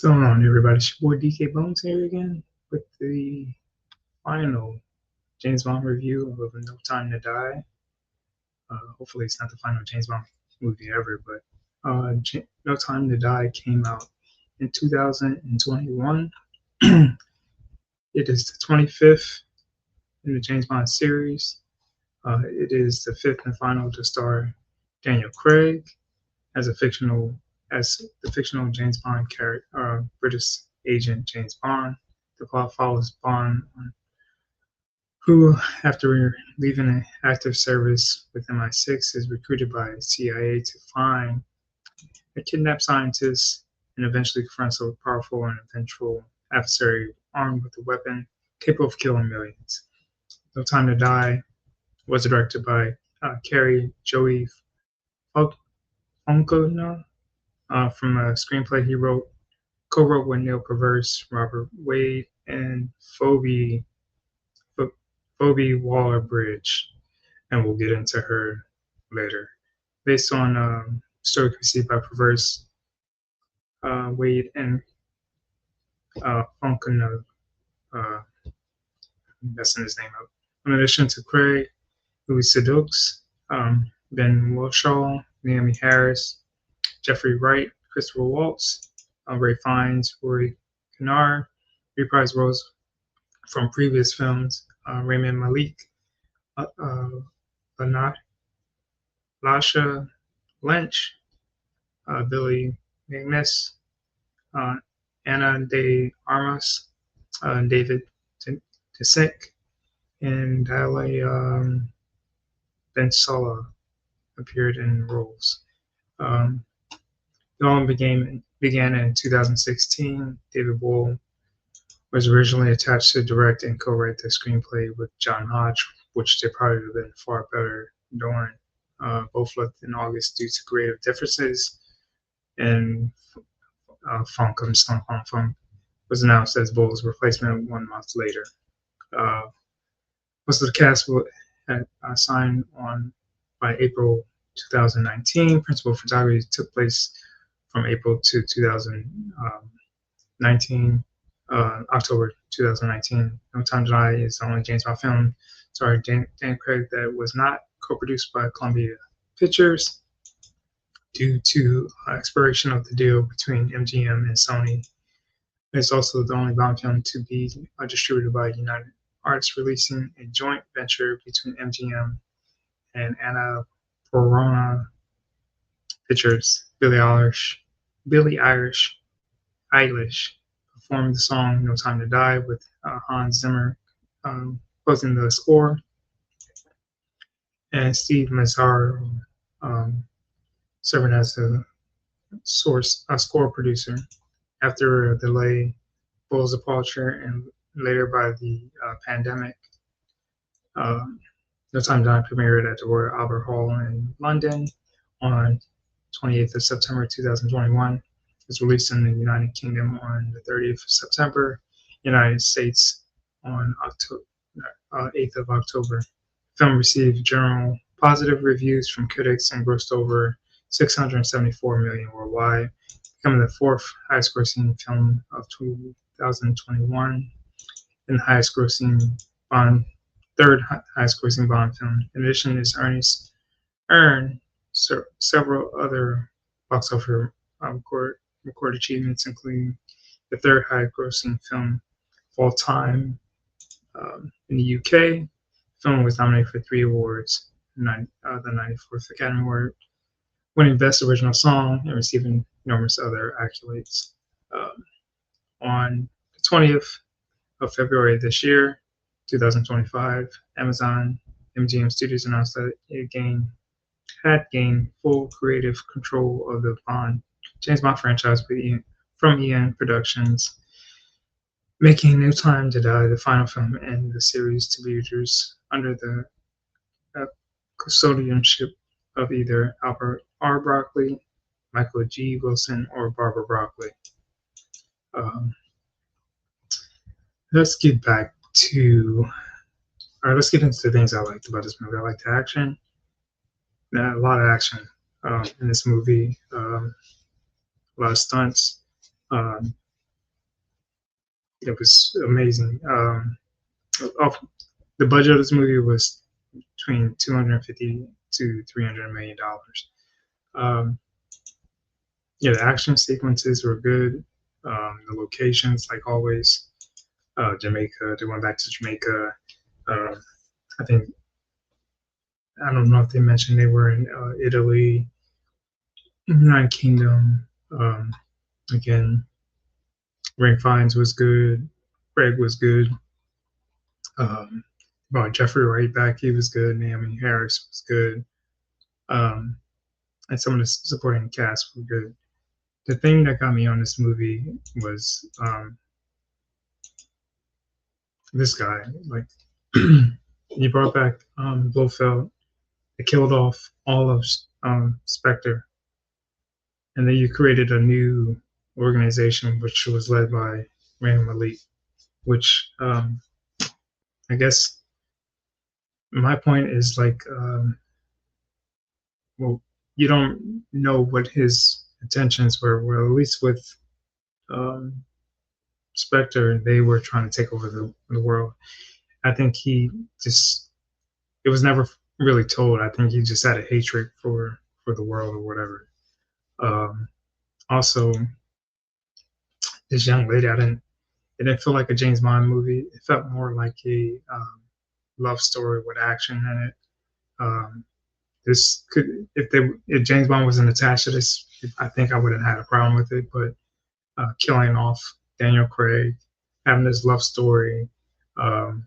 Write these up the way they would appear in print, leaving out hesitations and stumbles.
going on, everybody? It's your boy DK Bones here again with the final James Bond review of No Time to Die. Hopefully, it's not the final James Bond movie ever, but No Time to Die came out in 2021. It is the 25th in the James Bond series. It is the fifth and final to star Daniel Craig as the fictional James Bond character, British agent James Bond. The plot follows Bond, who, after leaving active service with MI6, is recruited by CIA to find a kidnapped scientist and eventually confronts a powerful and eventual adversary armed with a weapon capable of killing millions. No Time to Die was directed by Carrie Joey Funkona from a screenplay he co-wrote with Neil Perverse, Robert Wade, and Phoebe Waller-Bridge, and we'll get into her later. Based on story conceived by Perverse, Wade, and Funkano, messing his name up. In addition to Craig, Louis Sedux, Ben Whishaw, Naomi Harris, Jeffrey Wright, Christopher Waltz, Ray Fiennes, Rory Kinnear, reprised roles from previous films, Raymond Malik, Lasha Lynch, Billy Magnus, Anna de Armas, David Tisek, and Dale Bensala appeared in roles. The film began in 2016. David Boyle was originally attached to direct and co-write the screenplay with John Hodge, which they probably would have been far better doing. Both left in August due to creative differences, and Funkum Slump Funk was announced as Boyle's replacement 1 month later. Most of the cast had signed on by April 2019. Principal photography took place from April to 2019, October 2019. No Time to Die is the only James Bond film starring Dan Craig that was not co-produced by Columbia Pictures due to expiration of the deal between MGM and Sony. It's also the only Bond film to be distributed by United Arts, releasing a joint venture between MGM and Annapurna Pictures. Billie Eilish performed the song "No Time to Die" with Hans Zimmer closing the score, and Steve Mazzaro serving as a score producer. After a delay, Boyle's departure, and later by the pandemic, No Time to Die premiered at the Royal Albert Hall in London on 28th of September 2021. It was released in the United Kingdom on the 30th of September, United States on 8th of October. The film received general positive reviews from critics and grossed over $674 million worldwide, becoming the fourth highest-grossing film of 2021 and third highest-grossing Bond film. In addition, this earned several other box office record achievements, including the third highest-grossing film of all time in the UK. The film was nominated for 3 awards: the 94th Academy Award, winning Best Original Song, and receiving numerous other accolades. On the 20th of February this year, 2025, Amazon MGM Studios announced that it had gained full creative control of the James Bond franchise from EN Productions, making No Time to Die the final film in the series to be produced under the custodianship of either Albert R. Broccoli, Michael G. Wilson, or Barbara Broccoli. Let's get into the things I liked about this movie. I liked the action. A lot of action in this movie. A lot of stunts. It was amazing. Off, the budget of this movie was between 250 to $300 million. Um, yeah, the action sequences were good. The locations, like always, Jamaica. They went back to Jamaica. Uh, I think I don't know if they mentioned they were in Italy, United Kingdom. Again, Ray Fiennes was good. Greg was good. Um, brought Jeffrey Wright back. He was good. Naomi Harris was good. Um, and some of the supporting cast were good. The thing that got me on this movie was this guy. Like he brought back Blofeld. It killed off all of Spectre, and then you created a new organization which was led by Rami Malek. Which I guess my point is like, well, you don't know what his intentions were. Well, at least with um, Spectre, they were trying to take over the world. I think he just it was never really told. I think he just had a hatred for the world or whatever. Um, Also, this young lady, it didn't feel like a James Bond movie. It felt more like a love story with action in it. Um, this could if James Bond wasn't attached to this, I think I would have had a problem with it. But killing off Daniel Craig, having this love story, um,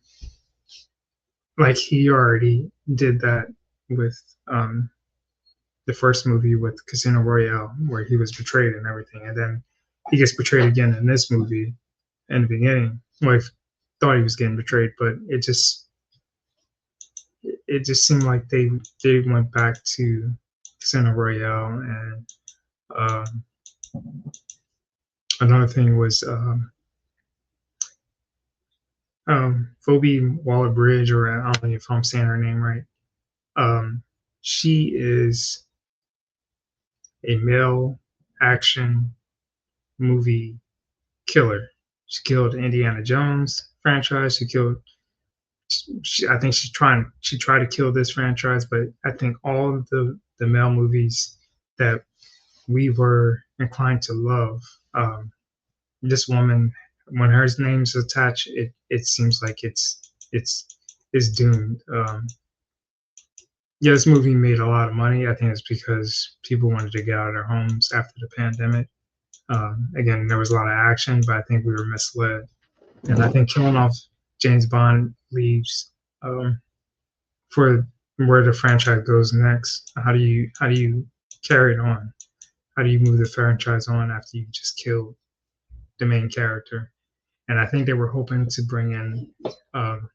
like he already did that with the first movie with Casino Royale, where he was betrayed and everything, and then he gets betrayed again in this movie in the beginning. Well, I thought he was getting betrayed, but it just seemed like they went back to Casino Royale, and um, another thing was Phoebe Waller Bridge, or I don't know if I'm saying her name right. Um, she is a male action movie killer. She killed Indiana Jones franchise. She killed. I think She tried to kill this franchise, but I think all of the male movies that we were inclined to love, this woman, when her name's attached, it seems like it's doomed. Yeah, this movie made a lot of money. I think it's because people wanted to get out of their homes after the pandemic. Again, there was a lot of action, but I think we were misled. And I think killing off James Bond leaves for where the franchise goes next. How do you carry it on? How do you move the franchise on after you just killed the main character? And I think they were hoping to bring in the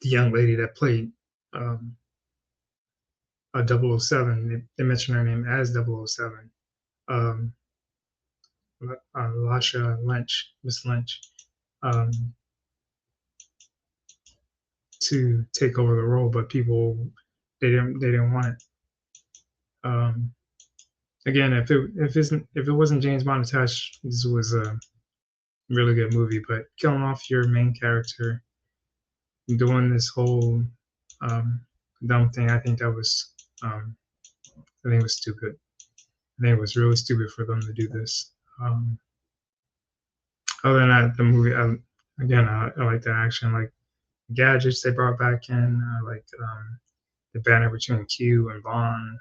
young lady that played a 007. They mentioned her name as 007. Um, Lasha Lynch, Miss Lynch, um, to take over the role, but people they didn't want it. Um, Again, if it wasn't James Bond attached, this was a really good movie. But killing off your main character, doing this whole um, dumb thing, I think it was stupid. I think it was really stupid for them to do this. Other than that, the movie, I like the action, like gadgets they brought back in, like the banner between Q and Bond,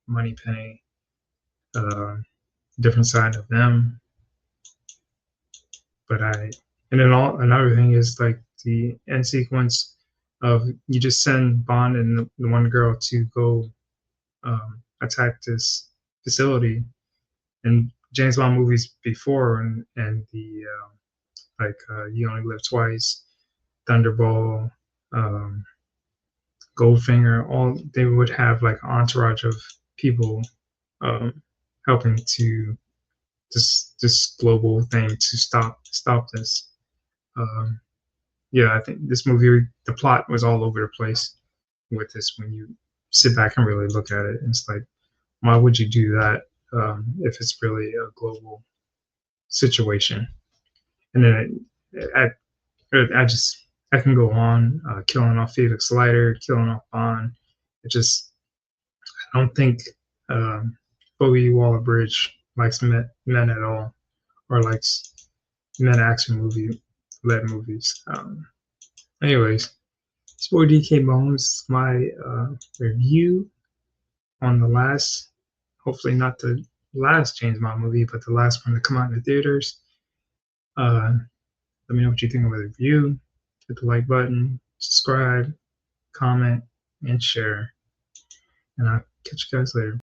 Moneypenny, uh, different side of them. But and then another thing is like the end sequence of you just send Bond and the one girl to go attack this facility. And James Bond movies before and the You Only Live Twice, Thunderball, um, Goldfinger, all they would have like an entourage of people um, helping to this global thing to stop this. Um, yeah, I think this movie, the plot was all over the place with this when you sit back and really look at it. It's like, why would you do that if it's really a global situation? And then I can go on killing off Felix Leiter, killing off Bond. It just I don't think Phoebe Waller-Bridge likes men at all, or likes men action movie led movies. Anyways, it's boy DK Bones. My review on the last, hopefully not the last James Bond movie, but the last one to come out in the theaters. Let me know what you think of the review. Hit the like button, subscribe, comment, and share. And I'll catch you guys later.